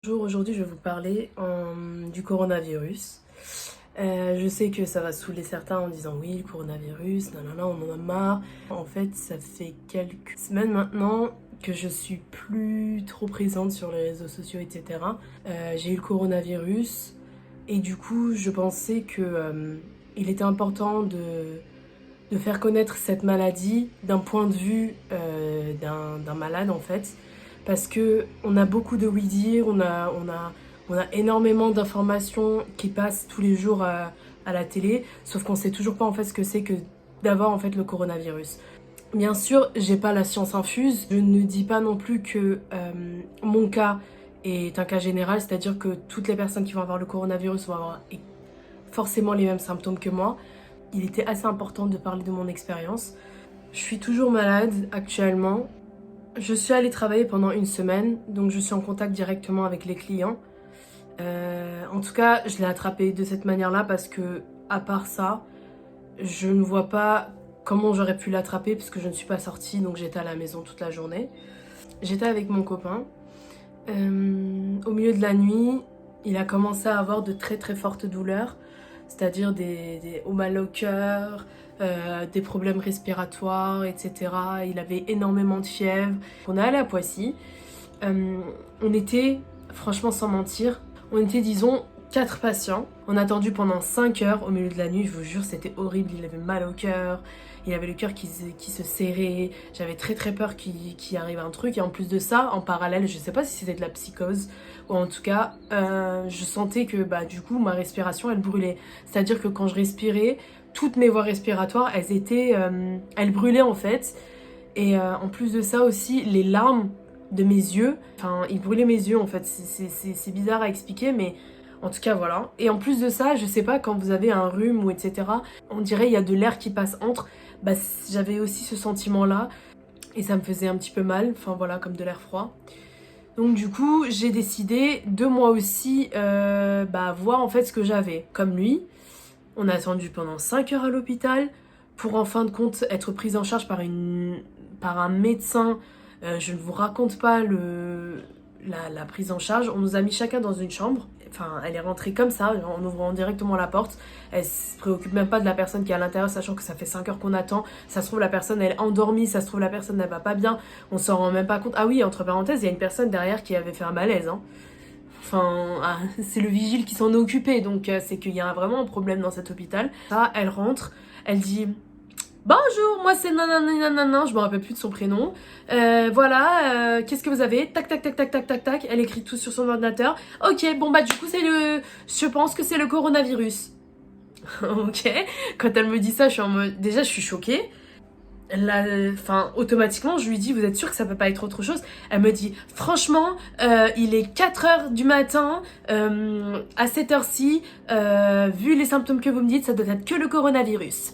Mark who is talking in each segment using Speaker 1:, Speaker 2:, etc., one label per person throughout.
Speaker 1: Bonjour, aujourd'hui je vais vous parler du coronavirus. Je sais que ça va saouler certains en disant oui, le coronavirus, nanana, on en a marre. En fait, ça fait quelques semaines maintenant que je suis plus trop présente sur les réseaux sociaux, etc. J'ai eu le coronavirus et du coup, je pensais que il était important de faire connaître cette maladie d'un point de vue d'un malade en fait, parce que on a beaucoup de oui dire, on a énormément d'informations qui passent tous les jours à la télé, sauf qu'on sait toujours pas en fait ce que c'est que d'avoir en fait le coronavirus. Bien sûr, j'ai pas la science infuse, je ne dis pas non plus que mon cas est un cas général, c'est-à-dire que toutes les personnes qui vont avoir le coronavirus vont avoir forcément les mêmes symptômes que moi. Il était assez important de parler de mon expérience. Je suis toujours malade actuellement. Je suis allée travailler pendant une semaine, donc je suis en contact directement avec les clients. En tout cas, je l'ai attrapé de cette manière-là parce que, à part ça, je ne vois pas comment j'aurais pu l'attraper parce que je ne suis pas sortie, donc j'étais à la maison toute la journée. J'étais avec mon copain. Au milieu de la nuit, il a commencé à avoir de très très fortes douleurs, c'est-à-dire au mal au cœur, des problèmes respiratoires, etc. Il avait énormément de fièvre. On est allé à Poissy. On était, franchement sans mentir, on était disons 4 patients. On a attendu pendant 5 heures au milieu de la nuit, je vous jure c'était horrible, il avait mal au cœur, il avait le cœur qui se serrait, j'avais très très peur qu'il arrive un truc et en plus de ça, en parallèle, je sais pas si c'était de la psychose ou en tout cas, je sentais que bah, du coup ma respiration elle brûlait. C'est-à-dire que quand je respirais, toutes mes voies respiratoires elles brûlaient en fait et en plus de ça aussi, les larmes de mes yeux, enfin ils brûlaient mes yeux en fait, c'est bizarre à expliquer mais en tout cas voilà. Et en plus de ça, je sais pas, quand vous avez un rhume ou etc, on dirait il y a de l'air qui passe entre, bah j'avais aussi ce sentiment là et ça me faisait un petit peu mal, enfin voilà, comme de l'air froid. Donc du coup j'ai décidé de moi aussi voir en fait ce que j'avais. Comme lui, on a attendu pendant 5 heures à l'hôpital pour en fin de compte être prise en charge par un médecin. Je ne vous raconte pas la prise en charge. On nous a mis chacun dans une chambre. Enfin, elle est rentrée comme ça, en ouvrant directement la porte. Elle se préoccupe même pas de la personne qui est à l'intérieur, sachant que ça fait 5 heures qu'on attend. Ça se trouve, la personne, elle est endormie. Ça se trouve, la personne, elle va pas bien. On s'en rend même pas compte. Ah oui, entre parenthèses, il y a une personne derrière qui avait fait un malaise, hein. Enfin, c'est le vigile qui s'en est occupé, donc c'est qu'il y a vraiment un problème dans cet hôpital. Ça, elle rentre, elle dit bonjour, moi c'est nanana, je me rappelle plus de son prénom. Voilà, qu'est-ce que vous avez? Tac, tac, tac, tac, tac, tac, tac. Elle écrit tout sur son ordinateur. Ok, bon bah du coup je pense que c'est le coronavirus. Ok, quand elle me dit ça, je suis en mode, déjà je suis choquée. Enfin, automatiquement, je lui dis, vous êtes sûr que ça peut pas être autre chose? Elle me dit, franchement, il est 4 heures du matin, à cette heure-ci, vu les symptômes que vous me dites, ça doit être que le coronavirus.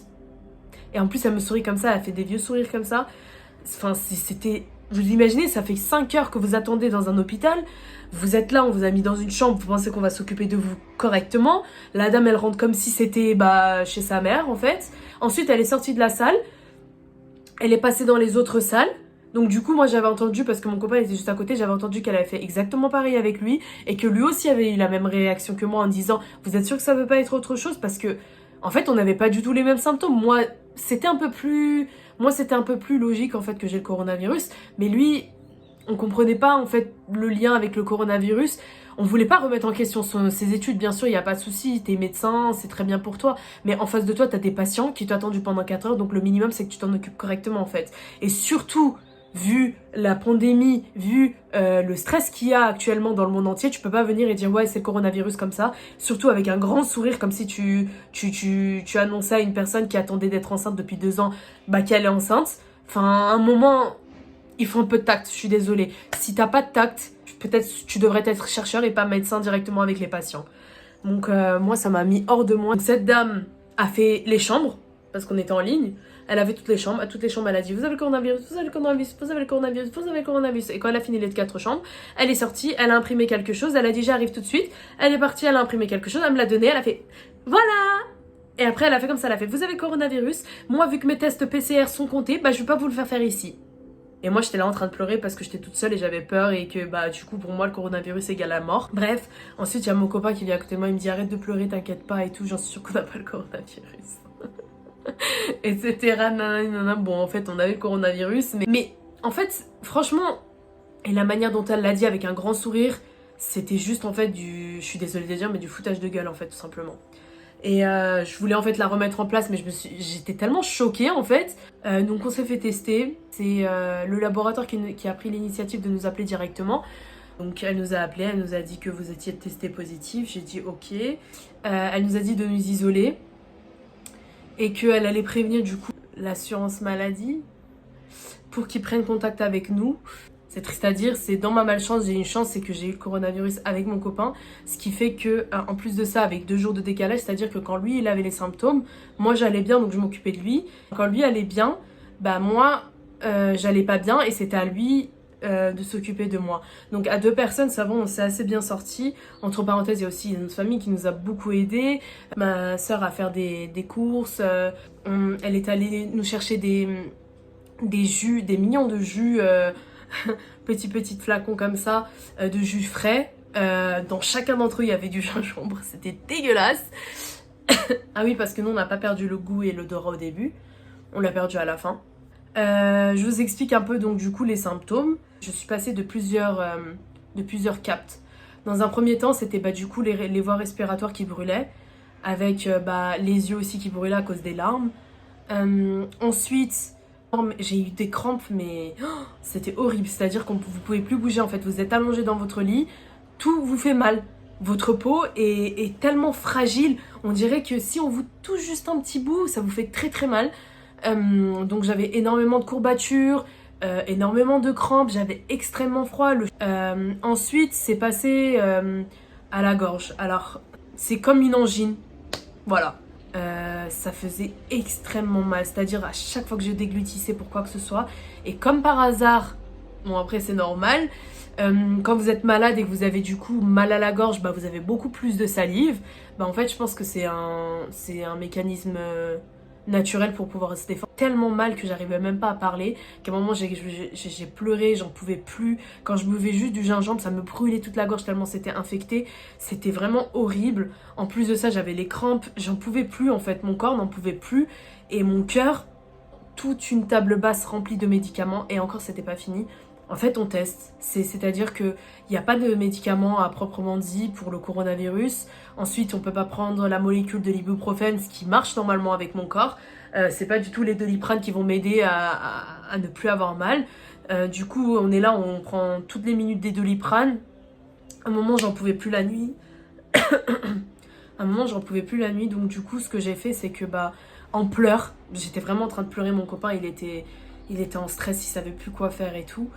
Speaker 1: Et en plus, elle me sourit comme ça, elle fait des vieux sourires comme ça. Enfin, c'était... Vous imaginez, ça fait 5 heures que vous attendez dans un hôpital. Vous êtes là, on vous a mis dans une chambre, vous pensez qu'on va s'occuper de vous correctement. La dame, elle rentre comme si c'était chez sa mère, en fait. Ensuite, elle est sortie de la salle. Elle est passée dans les autres salles. Donc du coup, moi j'avais entendu, parce que mon copain était juste à côté, j'avais entendu qu'elle avait fait exactement pareil avec lui et que lui aussi avait eu la même réaction que moi en disant vous êtes sûr que ça peut pas être autre chose? Parce que en fait on n'avait pas du tout les mêmes symptômes. C'était un peu plus logique en fait que j'ai le coronavirus, mais lui on comprenait pas en fait le lien avec le coronavirus. On voulait pas remettre en question ses études, bien sûr, il n'y a pas de souci, t'es médecin, c'est très bien pour toi. Mais en face de toi, t'as des patients qui t'ont attendu pendant 4 heures, donc le minimum, c'est que tu t'en occupes correctement, en fait. Et surtout, vu la pandémie, vu le stress qu'il y a actuellement dans le monde entier, tu peux pas venir et dire ouais, c'est le coronavirus comme ça. Surtout avec un grand sourire, comme si tu annonçais à une personne qui attendait d'être enceinte depuis 2 ans, qu'elle est enceinte. Enfin, à un moment, il faut un peu de tact, je suis désolée. Si t'as pas de tact, peut-être tu devrais être chercheur et pas médecin directement avec les patients. Donc moi, ça m'a mis hors de moi. Donc, cette dame a fait les chambres, parce qu'on était en ligne. Elle avait toutes les chambres. À toutes les chambres, elle a dit vous avez le coronavirus, vous avez le coronavirus, vous avez le coronavirus, vous avez le coronavirus. Et quand elle a fini les 4 chambres, elle est sortie, elle a imprimé quelque chose, elle a dit j'arrive tout de suite. Elle est partie, elle a imprimé quelque chose, elle me l'a donné, elle a fait voilà. Et après, elle a fait comme ça, elle a fait vous avez le coronavirus. Moi, vu que mes tests PCR sont comptés, je vais pas vous le faire faire ici. Et moi j'étais là en train de pleurer parce que j'étais toute seule et j'avais peur et que bah du coup pour moi le coronavirus égale la mort. Bref, ensuite il y a mon copain qui vient à côté de moi, il me dit arrête de pleurer, t'inquiète pas et tout, j'en suis sûre qu'on n'a pas le coronavirus. Etc. Nanana. Bon en fait on avait le coronavirus mais en fait franchement, et la manière dont elle l'a dit avec un grand sourire, c'était juste en fait je suis désolée de dire, mais du foutage de gueule en fait tout simplement. Et je voulais en fait la remettre en place, mais j'étais tellement choquée en fait. Donc on s'est fait tester. C'est le laboratoire qui a pris l'initiative de nous appeler directement. Donc elle nous a appelé, elle nous a dit que vous étiez testé positif. J'ai dit ok. Elle nous a dit de nous isoler et qu'elle allait prévenir du coup l'assurance maladie pour qu'ils prennent contact avec nous. C'est triste à dire, c'est dans ma malchance, j'ai une chance, c'est que j'ai eu le coronavirus avec mon copain, ce qui fait que, en plus de ça, avec 2 jours de décalage, c'est-à-dire que quand lui, il avait les symptômes, moi j'allais bien, donc je m'occupais de lui. Quand lui allait bien, bah moi, j'allais pas bien, et c'était à lui de s'occuper de moi. Donc à 2 personnes, ça va, on s'est assez bien sortis. Entre parenthèses, il y a aussi notre famille qui nous a beaucoup aidés. Ma soeur à faire des courses, elle est allée nous chercher des jus, des millions de jus... petits flacons comme ça de jus frais. Dans chacun d'entre eux il y avait du gingembre, c'était dégueulasse. Ah oui, parce que nous on n'a pas perdu le goût et l'odorat au début, on l'a perdu à la fin. Je vous explique un peu donc du coup les symptômes. Je suis passée de plusieurs captes. Dans un premier temps c'était bah, du coup les voies respiratoires qui brûlaient, avec bah, les yeux aussi qui brûlaient à cause des larmes. Ensuite j'ai eu des crampes, mais c'était horrible. C'est-à-dire que vous pouvez plus bouger en fait. Vous êtes allongé dans votre lit, tout vous fait mal. Votre peau est tellement fragile. On dirait que si on vous touche juste un petit bout, ça vous fait très très mal. Donc j'avais énormément de courbatures, énormément de crampes. J'avais extrêmement froid. Ensuite, c'est passé à la gorge. Alors, c'est comme une angine. Voilà. Ça faisait extrêmement mal, c'est-à-dire à chaque fois que je déglutissais pour quoi que ce soit, et comme par hasard, bon après c'est normal, quand vous êtes malade et que vous avez du coup mal à la gorge, bah vous avez beaucoup plus de salive, bah en fait je pense que c'est un mécanisme naturel pour pouvoir se défendre. Tellement mal que j'arrivais même pas à parler, qu'à un moment j'ai pleuré, j'en pouvais plus. Quand je buvais juste du gingembre, ça me brûlait toute la gorge tellement c'était infecté. C'était vraiment horrible. En plus de ça, j'avais les crampes, j'en pouvais plus en fait, mon corps n'en pouvait plus. Et mon cœur, toute une table basse remplie de médicaments, et encore c'était pas fini. En fait, on teste. C'est-à-dire qu'il n'y a pas de médicaments à proprement dit pour le coronavirus. Ensuite, on peut pas prendre la molécule de l'ibuprofène, ce qui marche normalement avec mon corps. C'est pas du tout les Doliprane qui vont m'aider à ne plus avoir mal. Du coup, on est là, on prend toutes les minutes des Doliprane. À un moment, j'en pouvais plus la nuit. Donc du coup, ce que j'ai fait, c'est que bah, en pleurs, j'étais vraiment en train de pleurer. Mon copain, il était en stress, il savait plus quoi faire et tout.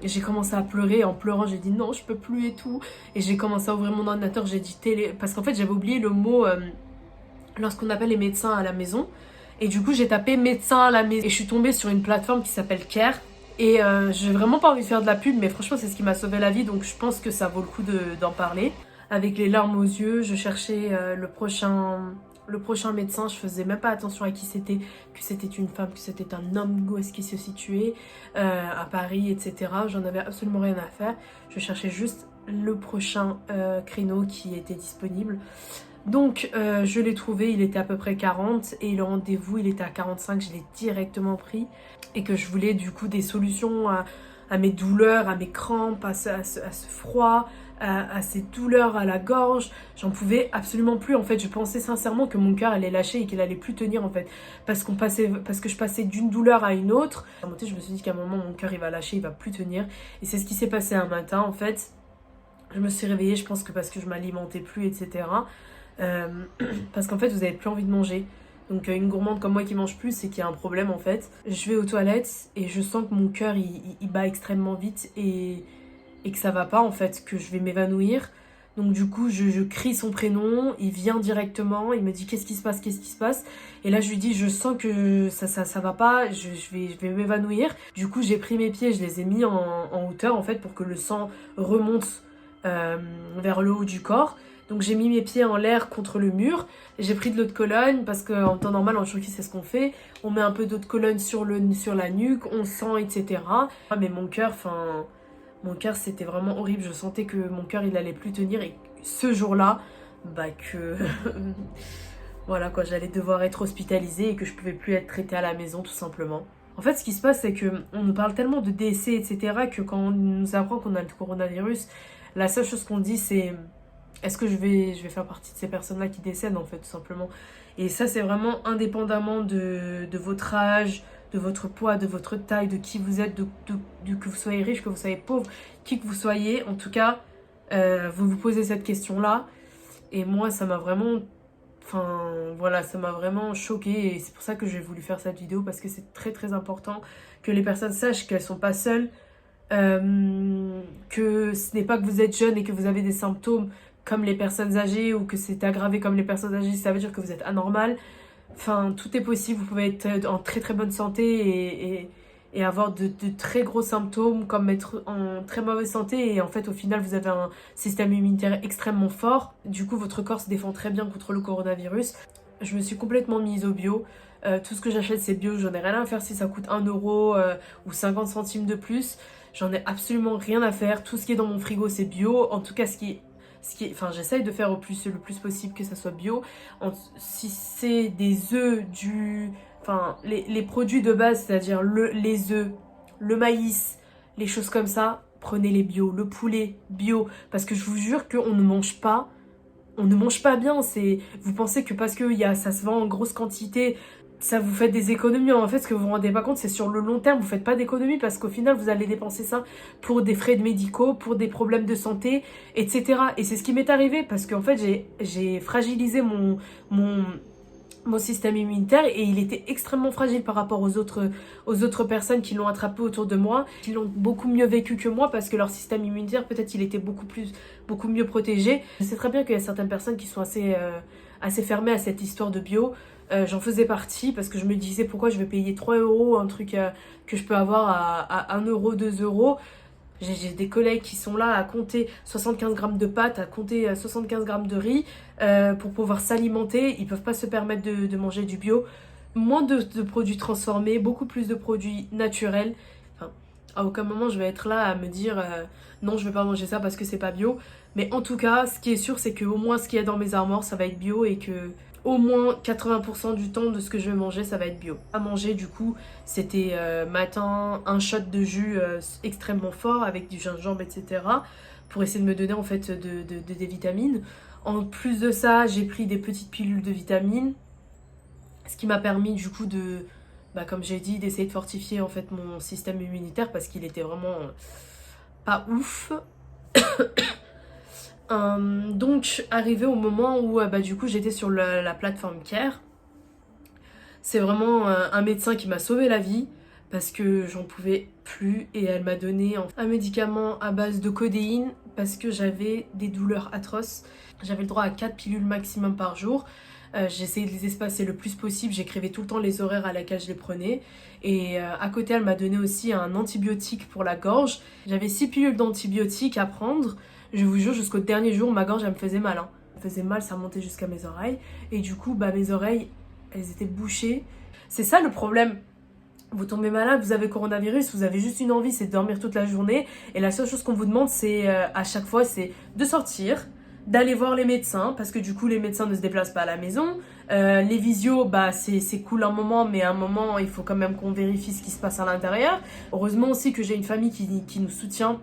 Speaker 1: J'ai commencé à pleurer, en pleurant j'ai dit non je peux plus et tout, et j'ai commencé à ouvrir mon ordinateur, j'ai dit télé, parce qu'en fait j'avais oublié le mot lorsqu'on appelle les médecins à la maison, et du coup j'ai tapé médecin à la maison et je suis tombée sur une plateforme qui s'appelle Care, et j'ai vraiment pas envie de faire de la pub, mais franchement c'est ce qui m'a sauvé la vie, donc je pense que ça vaut le coup d'en parler. Avec les larmes aux yeux, je cherchais le prochain médecin, je faisais même pas attention à qui c'était, que c'était une femme, que c'était un homme, où est-ce qu'il se situait, à Paris, etc. J'en avais absolument rien à faire. Je cherchais juste le prochain créneau qui était disponible. Donc je l'ai trouvé, il était à peu près 40 et le rendez-vous il était à 45, je l'ai directement pris. Et que je voulais du coup des solutions à mes douleurs, à mes crampes, à ce froid, à ces douleurs à la gorge. J'en pouvais absolument plus en fait. Je pensais sincèrement que mon cœur allait lâcher et qu'il allait plus tenir en fait, parce que je passais d'une douleur à une autre. Je me suis dit qu'à un moment mon cœur il va lâcher, il va plus tenir, et c'est ce qui s'est passé un matin en fait. Je me suis réveillée, je pense que parce que je m'alimentais plus, etc. Parce qu'en fait vous avez plus envie de manger. Donc une gourmande comme moi qui mange plus, c'est qu'il y a un problème en fait. Je vais aux toilettes et je sens que mon cœur il bat extrêmement vite, et que ça va pas en fait, que je vais m'évanouir. Donc du coup je crie son prénom, il vient directement, il me dit qu'est-ce qui se passe, et là je lui dis je sens que ça va pas, je vais m'évanouir. Du coup j'ai pris mes pieds, je les ai mis en hauteur en fait pour que le sang remonte vers le haut du corps. Donc j'ai mis mes pieds en l'air contre le mur. J'ai pris de l'eau de Cologne parce qu'en temps normal en Turquie c'est ce qu'on fait. On met un peu d'eau de Cologne sur la nuque, on sent, etc. Mais mon cœur c'était vraiment horrible. Je sentais que mon cœur il allait plus tenir et ce jour-là, que voilà quoi, j'allais devoir être hospitalisée et que je pouvais plus être traitée à la maison tout simplement. En fait, ce qui se passe, c'est qu'on nous parle tellement de décès, etc., que quand on nous apprend qu'on a le coronavirus, la seule chose qu'on dit, c'est est-ce que je vais faire partie de ces personnes-là qui décèdent, en fait, tout simplement. Et ça, c'est vraiment indépendamment de votre âge, de votre poids, de votre taille, de qui vous êtes, que vous soyez riche, que vous soyez pauvre, qui que vous soyez. En tout cas, vous vous posez cette question-là. Et moi, ça m'a vraiment... Enfin, voilà, ça m'a vraiment choquée et c'est pour ça que j'ai voulu faire cette vidéo parce que c'est très très important que les personnes sachent qu'elles sont pas seules, que ce n'est pas que vous êtes jeune et que vous avez des symptômes comme les personnes âgées ou que c'est aggravé comme les personnes âgées, ça veut dire que vous êtes anormal. Enfin, tout est possible, vous pouvez être en très très bonne santé et avoir de très gros symptômes comme être en très mauvaise santé et en fait au final vous avez un système immunitaire extrêmement fort. Du coup votre corps se défend très bien contre le coronavirus. Je me suis complètement mise au bio. Tout ce que j'achète c'est bio, j'en ai rien à faire si ça coûte 1 euro ou 50 centimes de plus. J'en ai absolument rien à faire. Tout ce qui est dans mon frigo c'est bio. En tout cas enfin j'essaye de faire le plus possible que ça soit bio. Si c'est des œufs, enfin les produits de base, c'est-à-dire les œufs, le maïs, les choses comme ça, prenez les bio, le poulet bio, parce que je vous jure qu'on ne mange pas, bien. Vous pensez que parce que ça se vend en grosse quantité, ça vous fait des économies. En fait, ce que vous vous rendez pas compte, c'est sur le long terme, vous faites pas d'économies parce qu'au final, vous allez dépenser ça pour des frais médicaux, pour des problèmes de santé, etc. Et c'est ce qui m'est arrivé parce qu'en fait, j'ai fragilisé mon système immunitaire et il était extrêmement fragile par rapport aux autres personnes qui l'ont attrapé autour de moi, qui l'ont beaucoup mieux vécu que moi parce que leur système immunitaire, peut-être il était beaucoup mieux protégé. Je sais très bien qu'il y a certaines personnes qui sont assez fermées à cette histoire de bio. J'en faisais partie parce que je me disais pourquoi je vais payer 3 euros un truc que je peux avoir à 1 euro, 2 euros. J'ai des collègues qui sont là à compter 75 grammes de pâtes, à compter 75 grammes de riz pour pouvoir s'alimenter. Ils peuvent pas se permettre de manger du bio. Moins de produits transformés, beaucoup plus de produits naturels. Enfin, à aucun moment je vais être là à me dire non je vais pas manger ça parce que c'est pas bio. Mais en tout cas, ce qui est sûr c'est que au moins ce qu'il y a dans mes armoires ça va être bio et que au moins 80% du temps de ce que je vais manger ça va être bio. À manger du coup c'était matin un shot de jus extrêmement fort avec du gingembre etc. pour essayer de me donner en fait des vitamines. En plus de ça j'ai pris des petites pilules de vitamines, ce qui m'a permis du coup comme j'ai dit d'essayer de fortifier en fait mon système immunitaire parce qu'il était vraiment pas ouf. Donc arrivé au moment où du coup j'étais sur la plateforme Care, c'est vraiment un médecin qui m'a sauvé la vie parce que j'en pouvais plus et elle m'a donné un médicament à base de codéine parce que j'avais des douleurs atroces. J'avais le droit à 4 pilules maximum par jour. J'essayais de les espacer le plus possible, j'écrivais tout le temps les horaires à laquelle je les prenais et à côté elle m'a donné aussi un antibiotique pour la gorge. J'avais 6 pilules d'antibiotiques à prendre. Je vous jure, jusqu'au dernier jour, ma gorge, elle me faisait mal. Elle me faisait mal, ça montait jusqu'à mes oreilles. Et du coup, mes oreilles, elles étaient bouchées. C'est ça le problème. Vous tombez malade, vous avez coronavirus, vous avez juste une envie, c'est de dormir toute la journée. Et la seule chose qu'on vous demande, c'est à chaque fois, c'est de sortir, d'aller voir les médecins, parce que du coup, les médecins ne se déplacent pas à la maison. Les visios, c'est cool un moment, mais à un moment, il faut quand même qu'on vérifie ce qui se passe à l'intérieur. Heureusement aussi que j'ai une famille qui nous soutient.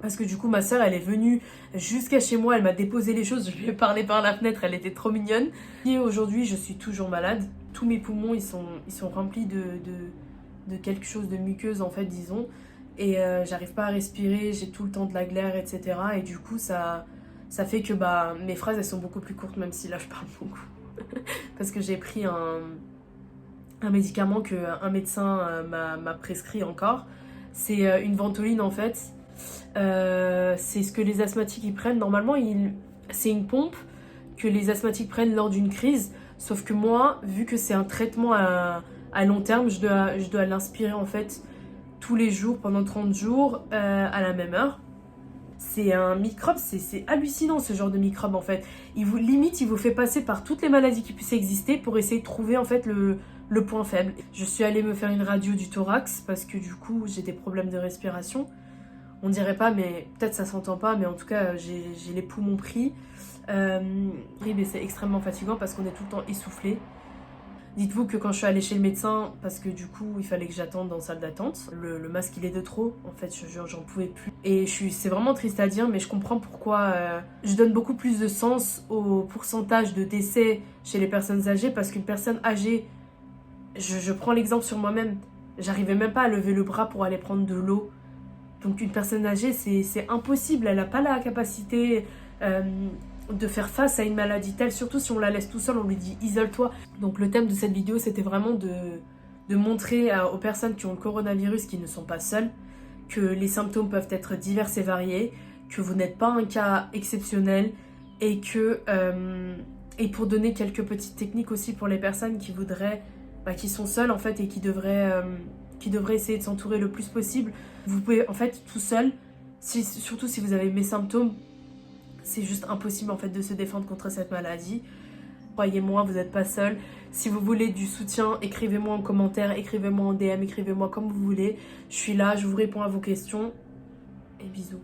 Speaker 1: Parce que du coup ma soeur elle est venue jusqu'à chez moi, elle m'a déposé les choses, je lui ai parlé par la fenêtre, elle était trop mignonne. Et aujourd'hui je suis toujours malade, tous mes poumons ils sont remplis de quelque chose de muqueuse en fait disons. Et j'arrive pas à respirer, j'ai tout le temps de la glaire etc. Et du coup ça fait que mes phrases elles sont beaucoup plus courtes même si là je parle beaucoup. Parce que j'ai pris un médicament qu'un médecin m'a prescrit encore. C'est une ventoline en fait. C'est ce que les asthmatiques ils prennent. Normalement, c'est une pompe que les asthmatiques prennent lors d'une crise. Sauf que moi, vu que c'est un traitement à long terme, je dois l'inspirer en fait tous les jours pendant 30 jours à la même heure. c'est un microbe, c'est hallucinant ce genre de microbe en fait. Il vous fait passer par toutes les maladies qui puissent exister pour essayer de trouver en fait le point faible. Je suis allée me faire une radio du thorax parce que du coup j'ai des problèmes de respiration. On dirait pas, mais peut-être ça s'entend pas, mais en tout cas j'ai les poumons pris. Mais c'est extrêmement fatigant parce qu'on est tout le temps essoufflé. Dites-vous que quand je suis allée chez le médecin, parce que du coup il fallait que j'attende dans la salle d'attente, le masque il est de trop, en fait j'en pouvais plus. Et c'est vraiment triste à dire, mais je comprends pourquoi je donne beaucoup plus de sens au pourcentage de décès chez les personnes âgées, parce qu'une personne âgée, je prends l'exemple sur moi-même, j'arrivais même pas à lever le bras pour aller prendre de l'eau. Donc une personne âgée c'est impossible, elle n'a pas la capacité de faire face à une maladie telle, surtout si on la laisse tout seul, on lui dit isole-toi. Donc le thème de cette vidéo c'était vraiment de montrer aux personnes qui ont le coronavirus qu'ils ne sont pas seules, que les symptômes peuvent être divers et variés, que vous n'êtes pas un cas exceptionnel et et pour donner quelques petites techniques aussi pour les personnes qui voudraient, qui sont seules en fait et qui devraient essayer de s'entourer le plus possible. Vous pouvez en fait tout seul, surtout si vous avez mes symptômes, c'est juste impossible en fait de se défendre contre cette maladie. Croyez-moi, vous n'êtes pas seul. Si vous voulez du soutien, écrivez-moi en commentaire, écrivez-moi en DM, écrivez-moi comme vous voulez. Je suis là, je vous réponds à vos questions et bisous.